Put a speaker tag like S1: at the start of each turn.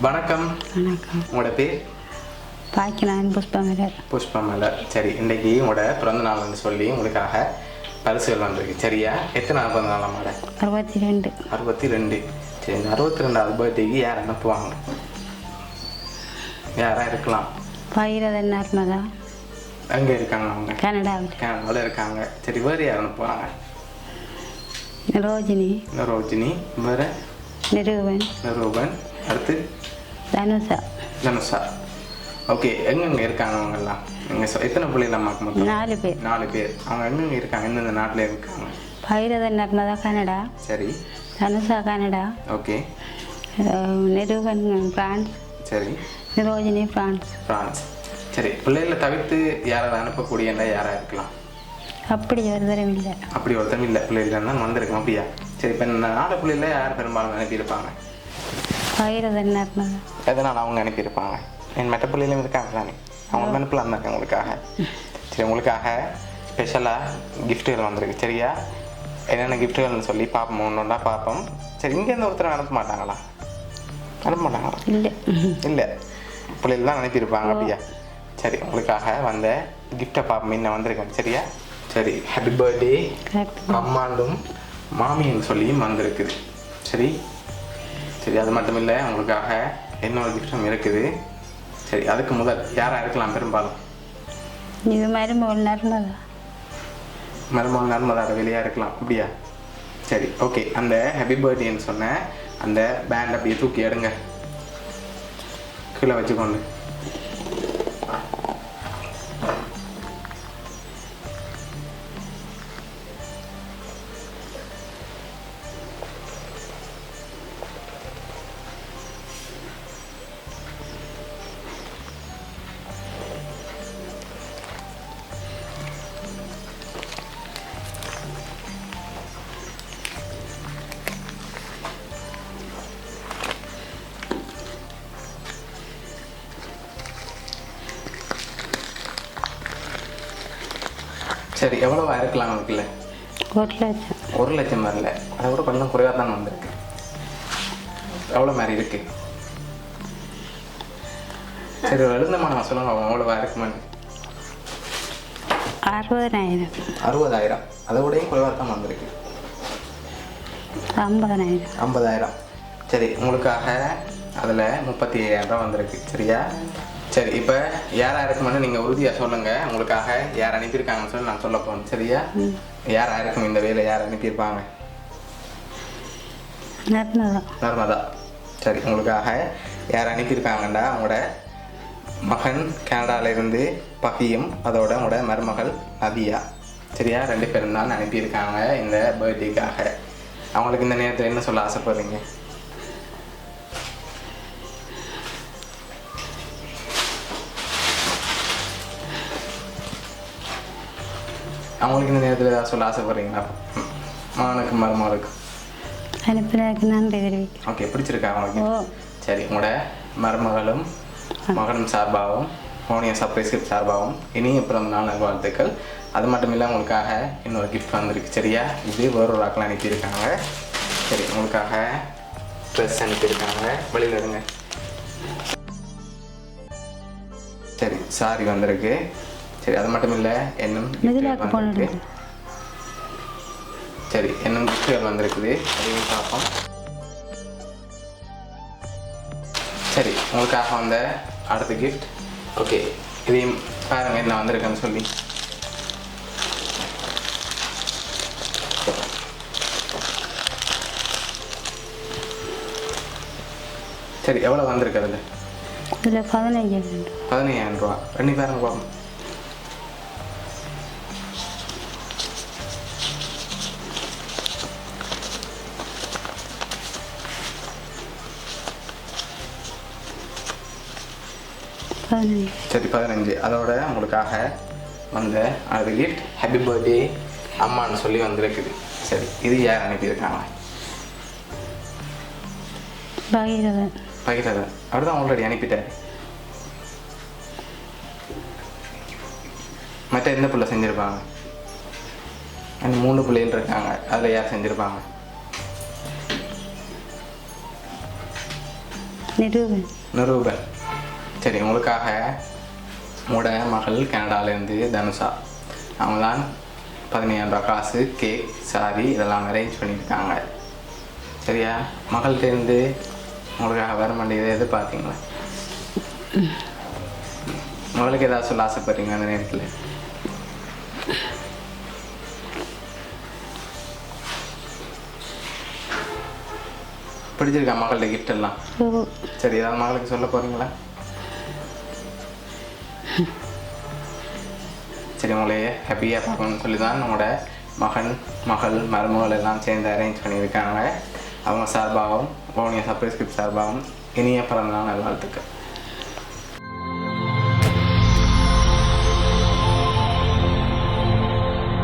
S1: வணக்கம்.
S2: வணக்கம்.
S1: உங்களோட பேர்?
S2: பாக்கினான் புஷ்பமலர்.
S1: புஷ்பமலர். சரி, இன்றைக்கி உங்களோட பிறந்த நாள்னு சொல்லி உங்களுக்காக பரிசுகள் வந்திருக்கு. சரியா? எத்தனை நாள் பிறந்த நாள் அம்மாட?
S2: 62.
S1: 62. சரி, இந்த 62வது பர்த்டேக்கு யார் அனுப்புவாங்க? யாராக இருக்கலாம்?
S2: பைரதன் நர்மதா.
S1: எங்கே இருக்காங்க அவங்க?
S2: கனடாவில்.
S1: கனடாவில் இருக்காங்க. சரி, வேறு யார் அனுப்புவாங்க?
S2: ரோஜினி.
S1: ரோஜினி. வேறு? நிரூபன். அடுத்து?
S2: தனுஷா.
S1: தனுஷா. ஓகே, எங்கெங்கே இருக்காங்க அவங்கெல்லாம்? நீங்கள் எத்தனை பிள்ளைகள் அம்மாவுக்கு மொத்தம்?
S2: 4 பேர்.
S1: 4 பேர். அவங்க எங்கெங்கே இருக்காங்க? எந்தெந்த நாட்டில் இருக்காங்க?
S2: பைரதன் நர்மதா கனடா.
S1: சரி.
S2: தனுஷா கனடா.
S1: ஓகே.
S2: நிரூபன் பிரான்ஸ்.
S1: சரி.
S2: ரோஜினி பிரான்ஸ்.
S1: சரி, பிள்ளைகளை தவிர்த்து யாராவது அனுப்பக்கூடியண்டா யாராக இருக்கலாம்?
S2: அப்படி ஒரு தரம் இல்லை.
S1: அப்படி ஒருத்தரும் இல்லை. பிள்ளைகள் தான் வந்திருக்கோம். அப்படியா? சரி, இப்போ இந்த 4 பிள்ளைகளில் யார் பெரும்பாலும் அனுப்பியிருப்பாங்க?
S2: பைரதன் நர்மதா.
S1: எதனால் அவங்க அனுப்பியிருப்பாங்க? என் மற்ற பிள்ளைகளும் இருக்காங்களானே, அவங்க அனுப்பலாம் தாங்க உங்களுக்காக. சரி, உங்களுக்காக ஸ்பெஷலாக கிஃப்ட்டுகள் வந்திருக்கு. சரியா? என்னென்ன கிஃப்ட்டுகள்னு சொல்லி பார்ப்போம், ஒன்றா பார்ப்போம். சரி, இங்கேருந்து ஒருத்தர் அனுப்ப மாட்டாங்களா? இல்லை, பிள்ளைகள் தான் அனுப்பியிருப்பாங்க. அப்படியா? சரி, உங்களுக்காக வந்த கிஃப்டை பார்ப்போம் என்ன வந்திருக்கேன். சரியா? சரி, ஹாப்பி பர்த்டே அம்மாண்டும் மாமின்னு சொல்லியும் வந்திருக்குது. சரி. சரி, அது மட்டும் இல்லை, உங்களுக்காக இன்னொரு கிஃப்டும் இருக்குது. சரி, அதுக்கு முதல் யாராக இருக்கலாம் பெரும்பாலும்?
S2: இது மருமகள்
S1: நர்மதாவோட வெளியாக இருக்கலாம். அப்படியா? சரி, ஓகே. அந்த ஹாப்பி பர்த்டேன்னு சொன்ன அந்த பேண்ட் அப்படியே தூக்கி எடுங்க, கீழே வச்சுக்கொண்டு. சரி, எவ்வளோவா இருக்கலாம் உங்களுக்குல்ல?
S2: 1 லட்சம்.
S1: 1 லட்சம் வரல, அதை விட கொஞ்சம் குறைவாக தான் வந்திருக்கு. எவ்வளோ மாதிரி இருக்கு? சரி, ஒரு எழுந்தமான சொல்லுங்க, எவ்வளோவா இருக்குமான்னு.
S2: 60,000.
S1: 60,000. அதை விடையும் குறைவாக தான் வந்திருக்கு.
S2: 50,000.
S1: சரி, உங்களுக்காக அதில் 35,000 வந்திருக்கு. சரியா? சரி, இப்போ யாராக இருக்குமென்னு நீங்கள் உறுதியாக சொல்லுங்கள். உங்களுக்காக யார் அனுப்பியிருக்காங்கன்னு சொல்லி நான் சொல்ல போகணும். சரியா? யாராக இருக்கும் இந்த வேலை? யார் அனுப்பியிருப்பாங்க? நர்மதா. சரி, உங்களுக்காக யார் அனுப்பியிருக்காங்கண்டா உங்களோட மகன் கனடாவிலேருந்து பகியும், அதோட உங்களோட மருமகள் நதியா. சரியா? 2 பேரும் தான் அனுப்பியிருக்காங்க இந்த பர்த்டேக்காக. அவங்களுக்கு இந்த நேரத்தில் என்ன சொல்ல ஆசைப்படுறீங்க? அவங்களுக்கு இந்த நேரத்தில் ஏதாவது சொல்ல ஆசைப்படுறீங்களா? மகனுக்கு மருமகளுக்கு
S2: அனுப்பினதுக்கு நன்றி தெரிவிக்கிறேன்.
S1: ஓகே, பிடிச்சிருக்கா அவங்களுக்கு? சரி, உங்களோட மருமகளும் மகனும் சார்பாகவும் மோனியா சர்ப்ரைஸ் கிஃப்ட் சார்பாகவும் இனிய பிறந்த நாள் நல்வாழ்த்துக்கள். அது மட்டும் இல்லை, உங்களுக்காக இன்னொரு கிஃப்ட் வந்திருக்கு. சரியா? இது வேறொரு ஆக்கள் அனுப்பியிருக்காங்க. சரி, உங்களுக்காக ட்ரெஸ் அனுப்பியிருக்காங்க. வெளியில் இருங்க. சரி, சாரி வந்திருக்கு. சரி, அது மட்டும் இல்லை, இன்னும் வந்திருக்கு. சரி, இன்னும் கிஃப்ட்டுகள் வந்திருக்குது, அதையும் பார்ப்போம். சரி, உங்களுக்காக வந்த அடுத்த கிஃப்ட். ஓகே, இதையும் பாருங்க என்ன வந்திருக்குன்னு சொல்லி. சரி, எவ்வளோ வந்திருக்கு அதில்?
S2: இதில் 15,000.
S1: 15,000 ரூபா. 2 பேருங்க பார்ப்போம். சரி, 15. அதோட உங்களுக்காக வந்த அது கிஃப்ட் ஹாப்பி பர்த்டே அம்மான்னு சொல்லி வந்திருக்குது. சரி, இது யார் அனுப்பியிருக்காங்க? பகிரதன். அவர் தான் ஆல்ரெடி அனுப்பிட்டார். மற்ற எந்த பிள்ளை செஞ்சுருப்பாங்க? அந்த 3 பிள்ளைகள் இருக்காங்க, அதில் யார் செஞ்சுருப்பாங்க?
S2: நிரூபன்.
S1: நிரூபன். சரி, உங்களுக்காக உங்களோட மகள் கனடாலேருந்து தனுஷா, அவங்க தான் 15,000 ரூபா காசு, கேக், சாரி இதெல்லாம் அரேஞ்ச் பண்ணியிருக்காங்க. சரியா? மகள்கிட்டேருந்து உங்களுக்காக வர வேண்டியதை எதிர்பார்த்தீங்களா? மகளுக்கு ஏதாவது சொல்ல ஆசைப்படுறீங்க அந்த நேரத்தில்? பிடிச்சிருக்கா மகளோட கிஃப்ட் எல்லாம்? சரி, ஏதாவது மகளுக்கு சொல்ல போறீங்களா? சரி, உங்களையே ஹாப்பியாக பார்க்கணும்னு சொல்லி தான் உங்களோட மகள் மருமகள் எல்லாம் சேர்ந்து அரேஞ்ச் பண்ணியிருக்காங்க. அவங்க சார்பாகவும் வவுனியா சர்ப்ரைஸ் கிஃப்ட் சார்பாகவும் இனிய பிறந்தநாள் நல்வாழ்த்துக்கள்.